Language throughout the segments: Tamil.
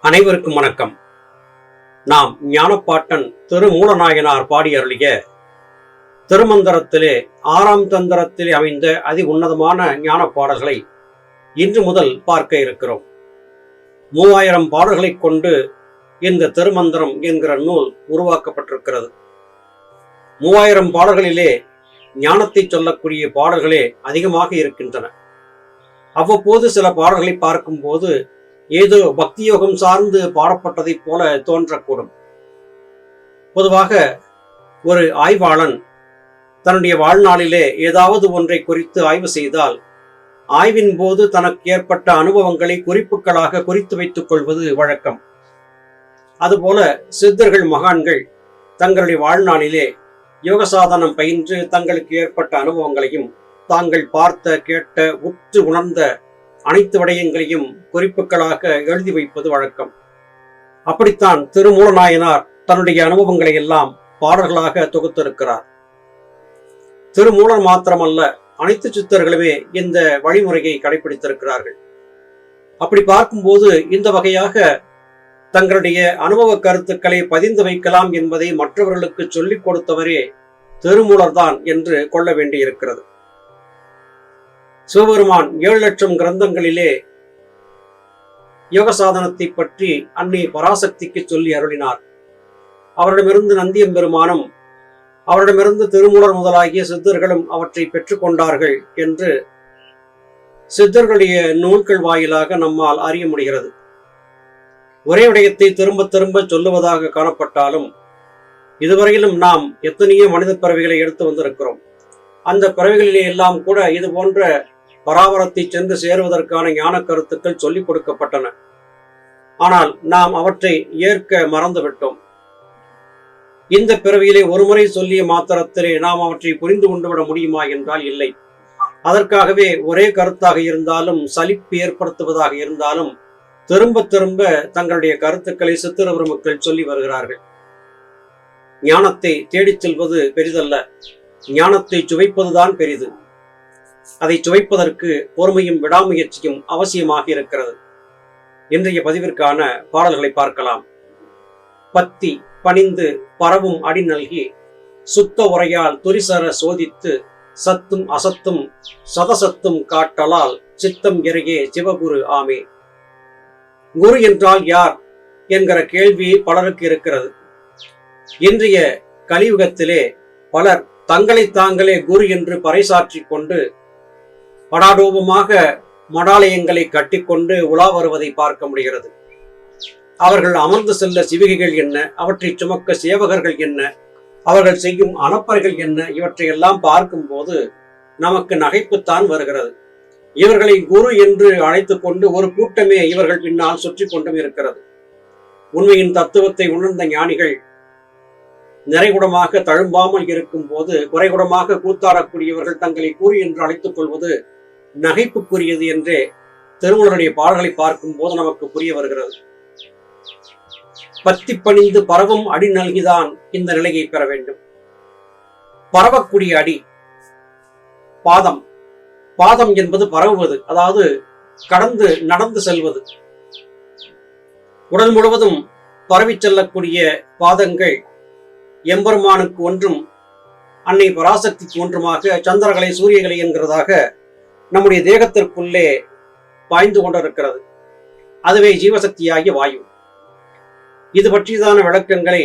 அனைவருக்கும் வணக்கம். நாம் ஞானப்பாட்டன் திருமூலநாயனார் பாடியருளிய திருமந்திரத்திலே 6ஆம் தந்திரத்திலே அமைந்த அதி உன்னதமான ஞான பாடல்களை இன்று முதல் பார்க்க இருக்கிறோம். 3000 பாடல்களை கொண்டு இந்த திருமந்திரம் என்கிற நூல் உருவாக்கப்பட்டிருக்கிறது. 3000 பாடல்களிலே ஞானத்தை சொல்லக்கூடிய பாடல்களே அதிகமாக இருக்கின்றன. அவ்வப்போது சில பாடல்களை பார்க்கும்போது ஏதோ பக்தி யோகம் சார்ந்து பாடப்பட்டதைப் போல தோன்றக்கூடும். பொதுவாக ஒரு ஆய்வாளன் தன்னுடைய வாழ்நாளிலே ஏதாவது ஒன்றை குறித்து ஆய்வு செய்தால் ஆய்வின் போது தனக்கு ஏற்பட்ட அனுபவங்களை குறிப்புகளாக குறித்து வைத்துக் கொள்வது வழக்கம். அதுபோல சித்தர்கள் மகான்கள் தங்களுடைய வாழ்நாளிலே யோக சாதனம் பயின்று தங்களுக்கு ஏற்பட்ட அனுபவங்களையும் தாங்கள் பார்த்த கேட்ட உற்று உணர்ந்த அனைத்து விடயங்களையும் குறிப்புகளாக எழுதி வைப்பது வழக்கம். அப்படித்தான் திருமூலநாயனார் தன்னுடைய அனுபவங்களை எல்லாம் பாடல்களாக தொகுத்திருக்கிறார். திருமூலர் மாத்திரமல்ல, அனைத்து சித்தர்களுமே இந்த வழிமுறையை கடைபிடித்திருக்கிறார்கள். அப்படி பார்க்கும்போது இந்த வகையாக தங்களுடைய அனுபவ கருத்துக்களை பதிந்து வைக்கலாம் என்பதை மற்றவர்களுக்கு சொல்லிக் கொடுத்தவரே திருமூலர்தான் என்று கொள்ள வேண்டியிருக்கிறது. சிவபெருமான் 7 லட்சம் கிரந்தங்களிலே யோக சாதனத்தை பற்றி அன்னை பராசக்திக்கு சொல்லி அருளினார். அவரிடமிருந்து நந்தியம் பெருமானும் அவரிடமிருந்து திருமூலர் முதலாகிய சித்தர்களும் அவற்றை பெற்றுக்கொண்டார்கள் என்று சித்தர்களுடைய நூல்கள் வாயிலாக நம்மால் அறிய முடிகிறது. ஒரே விடயத்தை திரும்ப திரும்ப சொல்லுவதாக காணப்பட்டாலும் இதுவரையிலும் நாம் எத்தனையோ மனித பிறவிகளை எடுத்து வந்திருக்கிறோம். அந்த பிறவிகளிலே எல்லாம் கூட இது போன்ற பராபரத்தை சென்று சேருவதற்கான ஞான கருத்துக்கள் சொல்லிக் கொடுக்கப்பட்டன. ஆனால் நாம் அவற்றை ஏற்க மறந்துவிட்டோம். இந்த பிறவியிலே ஒருமுறை சொல்லிய மாத்திரத்திலே நாம் அவற்றை புரிந்து கொண்டுவிட முடியுமா என்றால் இல்லை. அதற்காகவே ஒரே கருத்தாக இருந்தாலும் சலிப்பு ஏற்படுத்துவதாக இருந்தாலும் திரும்ப திரும்ப தங்களுடைய கருத்துக்களை சித்திரவருமக்கள் சொல்லி வருகிறார்கள். ஞானத்தை தேடிச் செல்வது பெரிதல்ல, ஞானத்தை சுவைப்பதுதான் பெரிது. அதை சுவைப்பதற்கு பொறுமையும் விடாமுயற்சியும் அவசியமாக இருக்கிறது. இன்றைய பதிவிற்கான பாடல்களை பார்க்கலாம். பத்தி பணிந்து பரவும் அடி நல்கி சுத்த உரையால் துரிசர சோதித்து சத்தும் அசத்தும் சதசத்தும் காட்டலால் சித்தம் எருகே சிவகுரு ஆமே. குரு என்றால் யார் என்கிற கேள்வி பலருக்கு இருக்கிறது. இன்றைய கலியுகத்திலே பலர் தங்களை தாங்களே குரு என்று பறைசாற்றிக் கொண்டு படாடோபமாக மடாலயங்களை கட்டிக்கொண்டு உலா வருவதை பார்க்க முடிகிறது. அவர்கள் அமர்ந்து செல்ல சிவிகைகள் என்ன, அவற்றை சுமக்க சேவகர்கள் என்ன, அவர்கள் செய்யும் அனப்பறைகள் என்ன, இவற்றையெல்லாம் பார்க்கும்போது நமக்கு நகைப்புத்தான் வருகிறது. இவர்களை குரு என்று அழைத்துக் கொண்டு ஒரு கூட்டமே இவர்கள் பின்னால் சுற்றி கொண்டும் இருக்கிறது. உண்மையின் தத்துவத்தை உணர்ந்த ஞானிகள் நிறைகுடமாக தழும்பாமல் இருக்கும் போது குறைகுடமாக கூத்தாடக்கூடியவர்கள் தங்களை கூறி என்று அழைத்துக் கொள்வது நகைப்புக்குரியது என்றே திருமூலருடைய பாடல்களை பார்க்கும் போது நமக்கு புரிய வருகிறது. பத்தி பணிந்து பரவும் அடி நல்கிதான் இந்த நிலையை பெற வேண்டும். பரவக்கூடிய அடி பாதம். பாதம் என்பது பரவுவது, அதாவது கடந்து நடந்து செல்வது. உடல் முழுவதும் பரவி செல்லக்கூடிய பாதங்கள் எம்பெருமானுக்கு ஒன்றும் அன்னை பராசக்திக்கு ஒன்றுமாக சந்திரகலை சூரியகலை என்கிறதாக நம்முடைய தேகத்திற்குள்ளே பாய்ந்து கொண்டிருக்கிறது. அதுவே ஜீவசக்தியாகிய வாயு. இது பற்றியதான விளக்கங்களை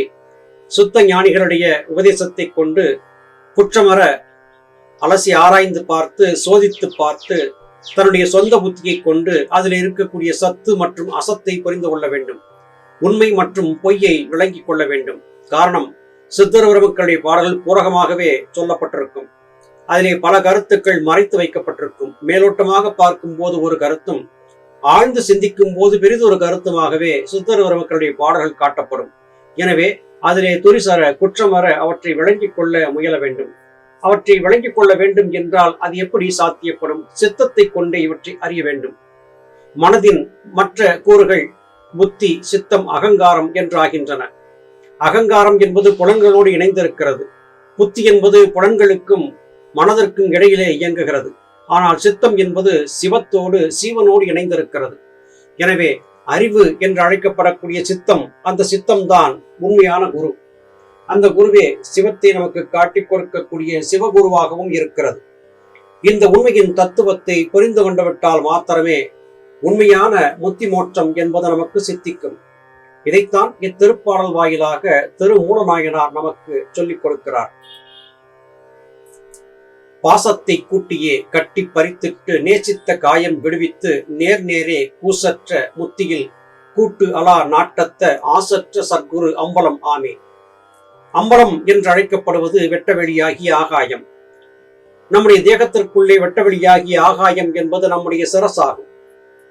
சுத்த ஞானிகளுடைய உபதேசத்தை கொண்டு குற்றமற அலசி ஆராய்ந்து பார்த்து சோதித்து பார்த்து தன்னுடைய சொந்த புத்தியை கொண்டு அதில் இருக்கக்கூடிய சத்து மற்றும் அசத்தை புரிந்து கொள்ள வேண்டும். உண்மை மற்றும் பொய்யை விளங்கிக் கொள்ள வேண்டும். காரணம், சித்தர்வருமக்களுடைய பாடல்கள் பூரகமாகவே சொல்லப்பட்டிருக்கும். அதிலே பல கருத்துக்கள் மறைத்து வைக்கப்பட்டிருக்கும். மேலோட்டமாக பார்க்கும் போது ஒரு கருத்தும் ஆழ்ந்து சிந்திக்கும் போது பெரிதொரு கருத்துமாகவே சித்தர்வருமக்களுடைய பாடல்கள் காட்டப்படும். எனவே அதிலே துரிசர குற்றமற அவற்றை விளங்கிக் கொள்ள முயல வேண்டும். அவற்றை விளங்கிக் கொள்ள வேண்டும் என்றால் அது எப்படி சாத்தியப்படும்? சித்தத்தை கொண்டே இவற்றை அறிய வேண்டும். மனதின் மற்ற கூறுகள் புத்தி, சித்தம், அகங்காரம் என்றாகின்றன. அகங்காரம் என்பது புலன்களோடு இணைந்திருக்கிறது. புத்தி என்பது புலன்களுக்கும் மனதிற்கும் இடையிலே இயங்குகிறது. ஆனால் சித்தம் என்பது சிவத்தோடு சீவனோடு இணைந்திருக்கிறது. எனவே அறிவு என்று அழைக்கப்படக்கூடிய சித்தம், அந்த சித்தம்தான் உண்மையான குரு. அந்த குருவே சிவத்தை நமக்கு காட்டிக் கொடுக்கக்கூடிய சிவகுருவாகவும் இருக்கிறது. இந்த உண்மையின் தத்துவத்தை புரிந்து கொண்டுவிட்டால் மாத்திரமே உண்மையான முத்தி மோட்சம் என்பது நமக்கு சித்திக்கும். இதைத்தான் இத்திருப்பாடல் வாயிலாக திருமூலநாயனார் நமக்கு சொல்லிக் கொடுக்கிறார். பாசத்தை கூட்டியே கட்டி பறித்திட்டு நேசித்த காயம் விடுவித்து நேர்நேரே கூசற்ற முத்தியில் கூட்டு அலா நாட்டத்த ஆசற்ற சற்குரு அம்பலம் ஆமே. அம்பலம் என்று அழைக்கப்படுவது வெட்டவெளியாகிய ஆகாயம். நம்முடைய தேகத்திற்குள்ளே வெட்டவெளியாகிய ஆகாயம் என்பது நம்முடைய சிரசாகும்.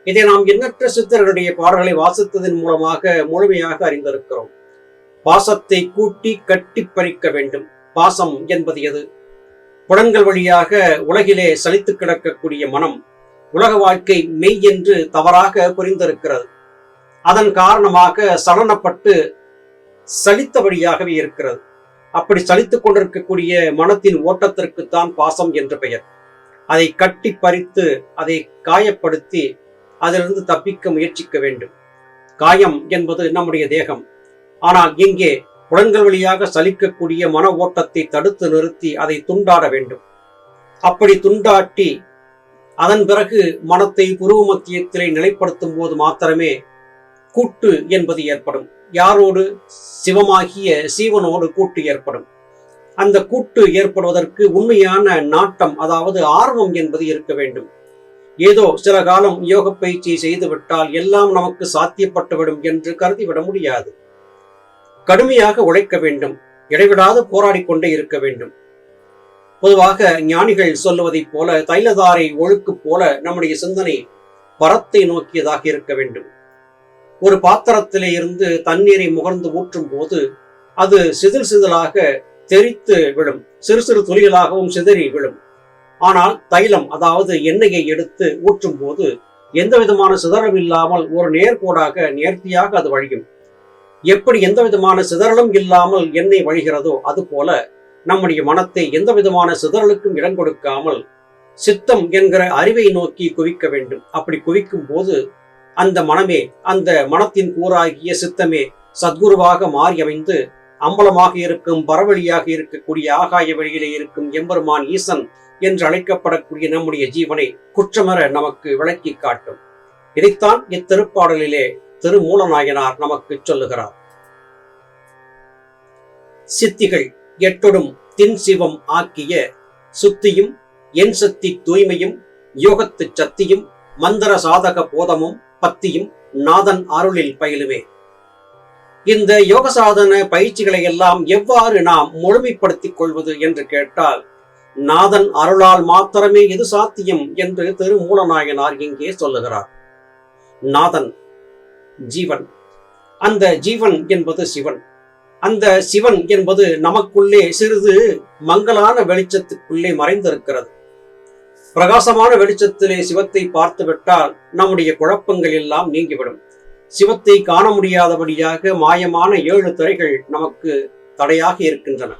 இதை நாம் எண்ணற்ற சித்தர்களுடைய பாடல்களை வாசித்ததன் மூலமாக முழுமையாக அறிந்திருக்கிறோம். பாசத்தை கூட்டி கட்டி பறிக்க வேண்டும். பாசம் என்பது எது? புலன்கள் வழியாக உலகிலே சலித்து கிடக்கக்கூடிய மனம் உலக வாழ்க்கை மெய் என்று தவறாக புரிந்திருக்கிறது. அதன் காரணமாக சலனப்பட்டு சலித்தபடியாகவே இருக்கிறது. அப்படி சலித்துக் கொண்டிருக்கக்கூடிய மனத்தின் ஓட்டத்திற்குத்தான் பாசம் என்று பெயர். அதை கட்டி பறித்து அதை காயப்படுத்தி அதிலிருந்து தப்பிக்க முயற்சிக்க வேண்டும். காயம் என்பது நம்முடைய தேகம். ஆனால் இங்கே புலன்கள் வழியாக சலிக்கக்கூடிய மன ஓட்டத்தை தடுத்து நிறுத்தி அதை துண்டாட வேண்டும். அப்படி துண்டாட்டி அதன் பிறகு மனத்தை புருவ மத்தியத்திலே நிலைப்படுத்தும் போது மாத்திரமே கூட்டு என்பது ஏற்படும். யாரோடு? சிவமாகிய சீவனோடு கூட்டு ஏற்படும். அந்த கூட்டு ஏற்படுவதற்கு உண்மையான நாட்டம், அதாவது ஆர்வம் என்பது இருக்க வேண்டும். ஏதோ சில காலம் யோக பயிற்சி செய்துவிட்டால் எல்லாம் நமக்கு சாத்தியப்பட்டுவிடும் என்று கருதிவிட முடியாது. கடுமையாக உழைக்க வேண்டும். இடைவிடாது போராடி கொண்டே இருக்க வேண்டும். பொதுவாக ஞானிகள் சொல்லுவதைப் போல தைலதாரை ஒழுக்கு போல நம்முடைய சிந்தனை பரத்தை நோக்கியதாக இருக்க வேண்டும். ஒரு பாத்திரத்திலே இருந்து தண்ணீரை முகர்ந்து ஊற்றும் போது அது சிதில் சிதலாக தெரித்து விழும், சிறு சிறு துளிகளாகவும் சிதறி விழும். ஆனால் தைலம், அதாவது எண்ணெயை எடுத்து ஊற்றும் போது எந்த விதமான சிதறலும் இல்லாமல் ஒரு நேர்கோடாக நேர்த்தியாக அது வழியும். எப்படி எந்த விதமான சிதறலும் இல்லாமல் எண்ணெய் வழிகிறதோ அதுபோல நம்முடைய மனத்தை எந்த விதமான சிதறலுக்கும் இடம் கொடுக்காமல் சித்தம் என்கிற அறிவை நோக்கி குவிக்க வேண்டும். அப்படி குவிக்கும் போது அந்த மனமே, அந்த மனத்தின் கூறாகிய சித்தமே சத்குருவாக மாறி அமைந்து அம்பலமாக இருக்கும், பரவழியாக இருக்கக்கூடிய ஆகாய வழியிலே இருக்கும் எம்பெருமான் ஈசன் என்று அழைக்கப்படக்கூடிய நம்முடைய ஜீவனை குற்றமற நமக்கு விளக்கி காட்டும். இதைத்தான் இத்திருப்பாடலிலே திருமூலநாயனார் நமக்கு சொல்லுகிறார். சித்திகள் எட்டொடும் தின் சிவம் ஆக்கிய சுத்தியும் என் சக்தி தூய்மையும் யோகத்து சத்தியும் மந்திர சாதக போதமும் பத்தியும் நாதன் அருளில் பயிலுவே. இந்த யோக சாதன பயிற்சிகளை எல்லாம் எவ்வாறு நாம் முழுமைப்படுத்திக் கொள்வது என்று கேட்டால் நாதன் அருளால் மாத்திரமே இது சாத்தியம் என்று திருமூலநாயனார் இங்கே சொல்லுகிறார். நாதன் ஜீவன், அந்த ஜீவன் என்பது சிவன். அந்த சிவன் என்பது நமக்குள்ளே சிறிது மங்கலான வெளிச்சத்துக்குள்ளே மறைந்திருக்கிறது. பிரகாசமான வெளிச்சத்திலே சிவத்தை பார்த்துவிட்டால் நம்முடைய குழப்பங்கள் எல்லாம் நீங்கிவிடும். சிவத்தை காண முடியாதபடியாக மாயமான 7 திரைகள் நமக்கு தடையாக இருக்கின்றன.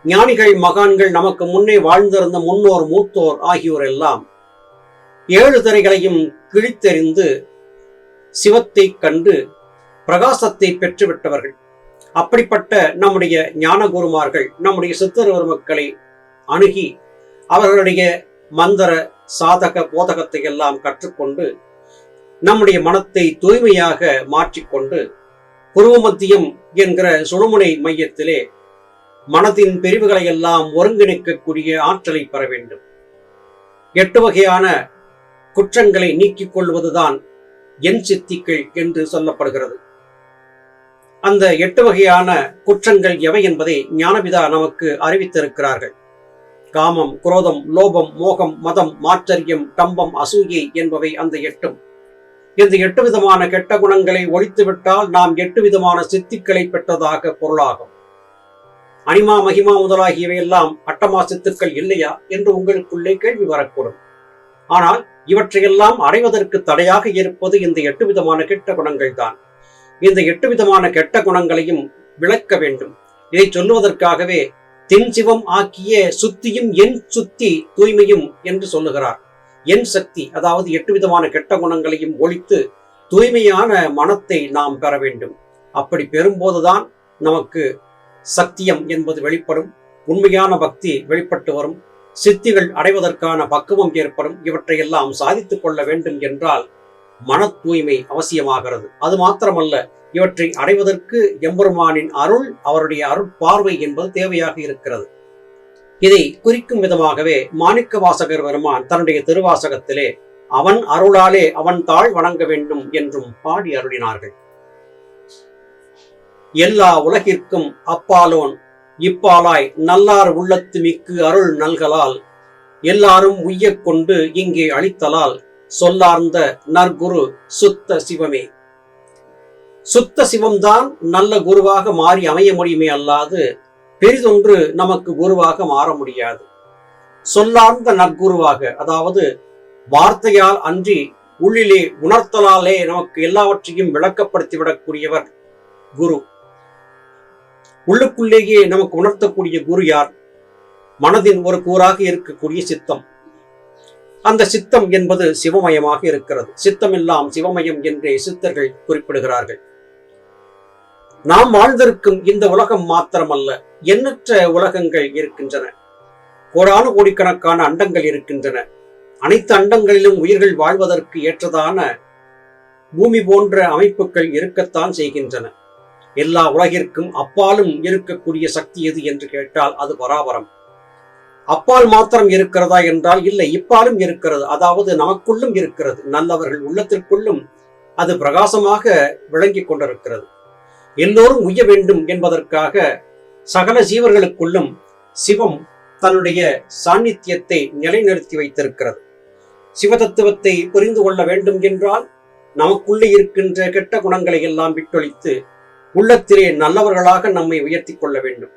ஞானிகள், மகான்கள், நமக்கு முன்னே வாழ்ந்திருந்த முன்னோர், மூத்தோர் ஆகியோர் எல்லாம் 7 திரைகளையும் கிழித்தெறிந்து சிவத்தை கண்டு பிரகாசத்தை பெற்றுவிட்டவர்கள். அப்படிப்பட்ட நம்முடைய ஞான குருமார்கள் நம்முடைய சித்தர் மக்களை அணுகி அவர்களுடைய மந்திர சாதக போதகத்தை எல்லாம் கற்றுக்கொண்டு நம்முடைய மனத்தை தூய்மையாக மாற்றிக்கொண்டு புருவ மத்தியம் என்கிற சுழுமுனை மையத்திலே மனதின் பிரிவுகளை எல்லாம் ஒருங்கிணைக்கக்கூடிய ஆற்றலை பெற வேண்டும். 8 வகையான குற்றங்களை நீக்கிக் கொள்வதுதான் என் சித்திகள் என்று சொல்லப்படுகிறது. அந்த 8 வகையான குற்றங்கள் எவை என்பதை ஞானபிதா நமக்கு அறிவித்திருக்கிறார்கள். காமம், குரோதம், லோபம், மோகம், மதம், மாச்சரியம், டம்பம், அசூயை என்பவை அந்த 8. இந்த 8 விதமான கெட்ட குணங்களை ஒழித்துவிட்டால் நாம் 8 விதமான சித்திகளை பெற்றதாக பொருளாகும். அனிமா, மகிமா முதலாகியவை எல்லாம் அட்டமா சித்துக்கள் இல்லையா என்று உங்களுக்குள்ளே கேள்வி வரக்கூடும். ஆனால் இவற்றையெல்லாம் அடைவதற்கு தடையாக இருப்பது இந்த 8 விதமான கெட்ட குணங்கள் தான். இந்த 8 விதமான கெட்ட குணங்களையும் விளக்க வேண்டும். இதை சொல்லுவதற்காகவே தென் சிவம் ஆக்கிய சுத்தியும் என் சுத்தி தூய்மையும் என்று சொல்லுகிறார். என் சக்தி, அதாவது 8 விதமான கெட்ட குணங்களையும் ஒழித்து தூய்மையான மனத்தை நாம் பெற வேண்டும். அப்படி பெறும்போதுதான் நமக்கு சத்தியம் என்பது வெளிப்படும், உண்மையான பக்தி வெளிப்பட்டு வரும், சித்திகள் அடைவதற்கான பக்குவம் ஏற்படும். இவற்றையெல்லாம் சாதித்துக் கொள்ள வேண்டும் என்றால் மன தூய்மை அவசியமாகிறது. அது மாத்திரமல்ல, இவற்றை அடைவதற்கு எம்பெருமானின் அருள், அவருடைய அருள் பார்வை என்பது தேவையாக இருக்கிறது. இதை குறிக்கும் விதமாகவே மாணிக்க வாசகர் பெருமான் தன்னுடைய திருவாசகத்திலே அவன் அருளாலே அவன் தாழ் வணங்க வேண்டும் என்றும் பாடி அருளினார்கள். எல்லா உலகிற்கும் அப்பாலோன் இப்பாலாய் நல்லார் உள்ளத்து மிக்கு அருள் நல்கலால் எல்லாரும் உய்யக் கொண்டு இங்கே அளித்தலால் சொல்லார்ந்த நற்குரு சுத்த சிவமே. சுத்த சிவம்தான் நல்ல குருவாக மாறி அமைய முடியுமே அல்லாது பெரிதொன்று நமக்கு குருவாக மாற முடியாது. சொல்லார்ந்த நற்குருவாக, அதாவது வார்த்தையால் அன்றி உள்ளிலே உணர்த்தலாலே நமக்கு எல்லாவற்றையும் விளக்கப்படுத்திவிடக்கூடியவர் குரு. உள்ளுக்குள்ளேயே நமக்கு உணர்த்தக்கூடிய குரு யார்? மனதின் ஒரு கூறாக இருக்கக்கூடிய சித்தம். அந்த சித்தம் என்பது சிவமயமாக இருக்கிறது. சித்தம் எல்லாம் சிவமயம் என்றே சித்தர்கள் குறிப்பிடுகிறார்கள். நாம் வாழ்ந்திருக்கும் இந்த உலகம் மாத்திரமல்ல, எண்ணற்ற உலகங்கள் இருக்கின்றன. கோடானு கோடிக்கணக்கான அண்டங்கள் இருக்கின்றன. அனைத்து அண்டங்களிலும் உயிர்கள் வாழ்வதற்கு ஏற்றதான பூமி போன்ற அமைப்புகள் இருக்கத்தான் செய்கின்றன. எல்லா உலகிற்கும் அப்பாலும் இருக்கக்கூடிய சக்தி எது என்று கேட்டால் அது பராபரம். அப்பால் மாத்திரம் இருக்கிறதா என்றால் இல்லை, இப்பாலும் இருக்கிறது. அதாவது நமக்குள்ளும் இருக்கிறது. நல்லவர்கள் உள்ளத்திற்குள்ளும் அது பிரகாசமாக விளங்கி கொண்டிருக்கிறது. எல்லோரும் உய்ய வேண்டும் என்பதற்காக சகல ஜீவர்களுக்குள்ளும் சிவம் தன்னுடைய சாநித்தியத்தை நிலைநிறுத்தி வைத்திருக்கிறது. சிவதத்துவத்தை புரிந்து கொள்ள வேண்டும் என்றால் நமக்குள்ளே இருக்கின்ற கெட்ட குணங்களை எல்லாம் விட்டொழித்து உள்ளத்திலே நல்லவர்களாக நம்மை உயர்த்தி கொள்ள வேண்டும்.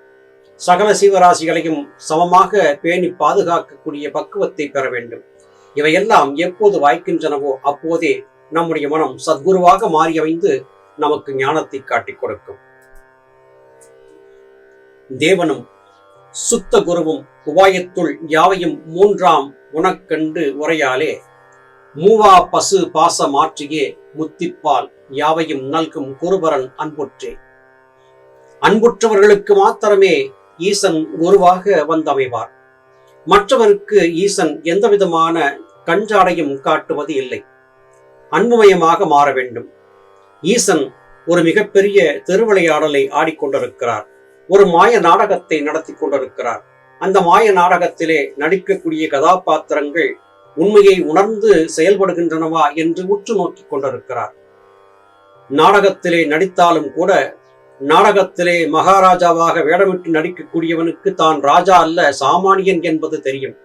சகல சீவராசிகளையும் சமமாக பேணி பாதுகாக்கக்கூடிய பக்குவத்தை பெற வேண்டும். இவையெல்லாம் எப்போது வாய்க்கின்றனவோ அப்போதே நம்முடைய மனம் சத்குருவாக மாறி அமைந்து நமக்கு ஞானத்தை காட்டிக் கொடுக்கும். தேவனும் சுத்த குருவும் உபாயத்துள் யாவையும் மூன்றாம் உனக்கண்டு உரையாலே மூவா பசு பாச மாற்றியே முத்திப்பால் யாவையும் நல்கும் குருபரன் அன்புற்றே. அன்புற்றவர்களுக்கு மாத்திரமே ஈசன் குருவாக வந்தமைவார். மற்றவருக்கு ஈசன் எந்த விதமான கஞ்சாடையும் காட்டுவது இல்லை. அன்புமயமாக மாற வேண்டும். ஈசன் ஒரு மிகப்பெரிய திருவிளையாடலை ஆடிக்கொண்டிருக்கிறார். ஒரு மாய நாடகத்தை நடத்தி கொண்டிருக்கிறார். அந்த மாய நாடகத்திலே நடிக்கக்கூடிய கதாபாத்திரங்கள் உண்மையை உணர்ந்து செயல்படுகின்றனவா என்று உற்று நோக்கி கொண்டிருக்கிறார். நாடகத்திலே நடித்தாலும் கூட நாடகத்திலே மகாராஜாவாக வேடமிட்டு நடிக்கக்கூடியவனுக்கு தான் ராஜா அல்ல, சாமானியன் என்பது தெரியும்.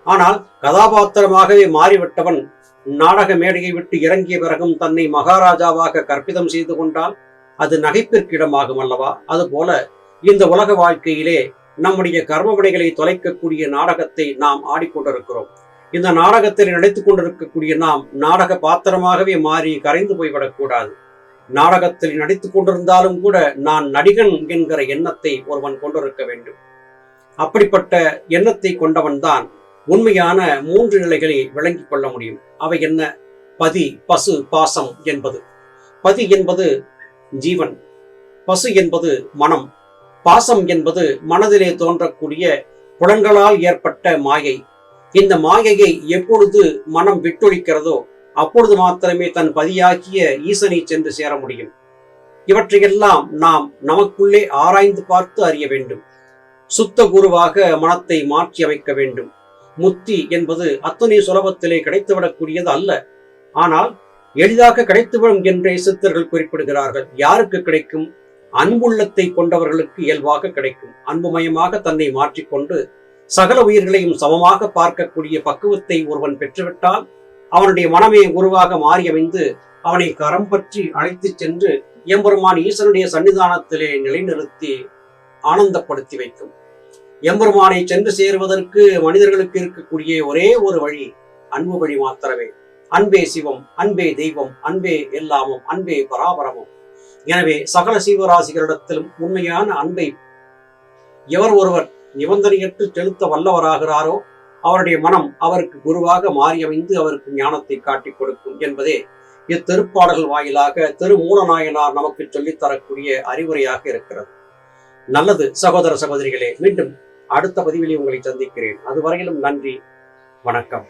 ஆனால் கதாபாத்திரமாகவே மாறிவிட்டவன் நாடக மேடையை விட்டு இறங்கிய பிறகும் தன்னை மகாராஜாவாக கற்பிதம் செய்து கொண்டால் அது நகைப்பிற்கிடமாகும் அல்லவா? அதுபோல இந்த உலக வாழ்க்கையிலே நம்முடைய கர்ம வினைகளை தொலைக்கக்கூடிய நாடகத்தை நாம் ஆடிக்கொண்டிருக்கிறோம். இந்த நாடகத்தில் நடித்துக் கொண்டிருக்கக்கூடிய நாம் நாடக பாத்திரமாகவே மாறி கரைந்து போய்விடக்கூடாது. நாடகத்தில் நடித்துக் கொண்டிருந்தாலும் கூட நான் நடிகன் என்கிற எண்ணத்தை ஒருவன் கொண்டிருக்க வேண்டும். அப்படிப்பட்ட எண்ணத்தை கொண்டவன் தான் உண்மையான 3 நிலைகளை விளங்கிக் கொள்ள முடியும். அவை என்ன? பதி, பசு, பாசம் என்பது. பதி என்பது ஜீவன், பசு என்பது மனம், பாசம் என்பது மனதிலே தோன்றக்கூடிய புலன்களால் ஏற்பட்ட மாயை. இந்த மாயையை எப்பொழுது மனம் விட்டொழிக்கிறதோ அப்பொழுது மாத்திரமே தன் பதியாக்கிய ஈசனை சென்று சேர முடியும். இவற்றையெல்லாம் நாம் நமக்குள்ளே ஆராய்ந்து பார்த்து அறிய வேண்டும். சுத்த குருவாக மனத்தை மாற்றி அமைக்க வேண்டும். முத்தி என்பது அத்தனை சுலபத்திலே கிடைத்துவிடக்கூடியது அல்ல. ஆனால் எளிதாக கிடைத்துவிடும் என்றே சித்தர்கள் குறிப்பிடுகிறார்கள். யாருக்கு கிடைக்கும்? அன்புள்ளத்தை கொண்டவர்களுக்கு இயல்பாக கிடைக்கும். அன்புமயமாக தன்னை மாற்றிக்கொண்டு சகல உயிர்களையும் சமமாக பார்க்கக்கூடிய பக்குவத்தை ஒருவன் பெற்றுவிட்டால் அவனுடைய மனமே குருவாக மாறி அமைந்து அவனை கரம் பற்றி அழைத்து சென்று எம்பெருமான் ஈசனுடைய சன்னிதானத்திலே நிலைநிறுத்தி ஆனந்தப்படுத்தி வைக்கும். எம்பெருமானை சென்று சேருவதற்கு மனிதர்களுக்கு இருக்கக்கூடிய ஒரே ஒரு வழி அன்பு வழி மாத்திரமே. அன்பே சிவம், அன்பே தெய்வம், அன்பே எல்லாமும், அன்பே பராபரமும். எனவே சகல சீவராசிகளிடத்திலும் உண்மையான அன்பை எவர் ஒருவர் நிபந்தனையற்று செலுத்த வல்லவராகிறாரோ அவருடைய மனம் அவருக்கு குருவாக மாறி அமைந்து அவருக்கு ஞானத்தை காட்டிக் கொடுக்கும் என்பதே இத்திருப்பாடல்கள் வாயிலாக திருமூலநாயனார் நமக்கு சொல்லித்தரக்கூடிய அறிவுரையாக இருக்கிறது. நல்லது சகோதர சகோதரிகளே, மீண்டும் அடுத்த பதிவிலே உங்களை சந்திக்கிறேன். அதுவரையிலும் நன்றி, வணக்கம்.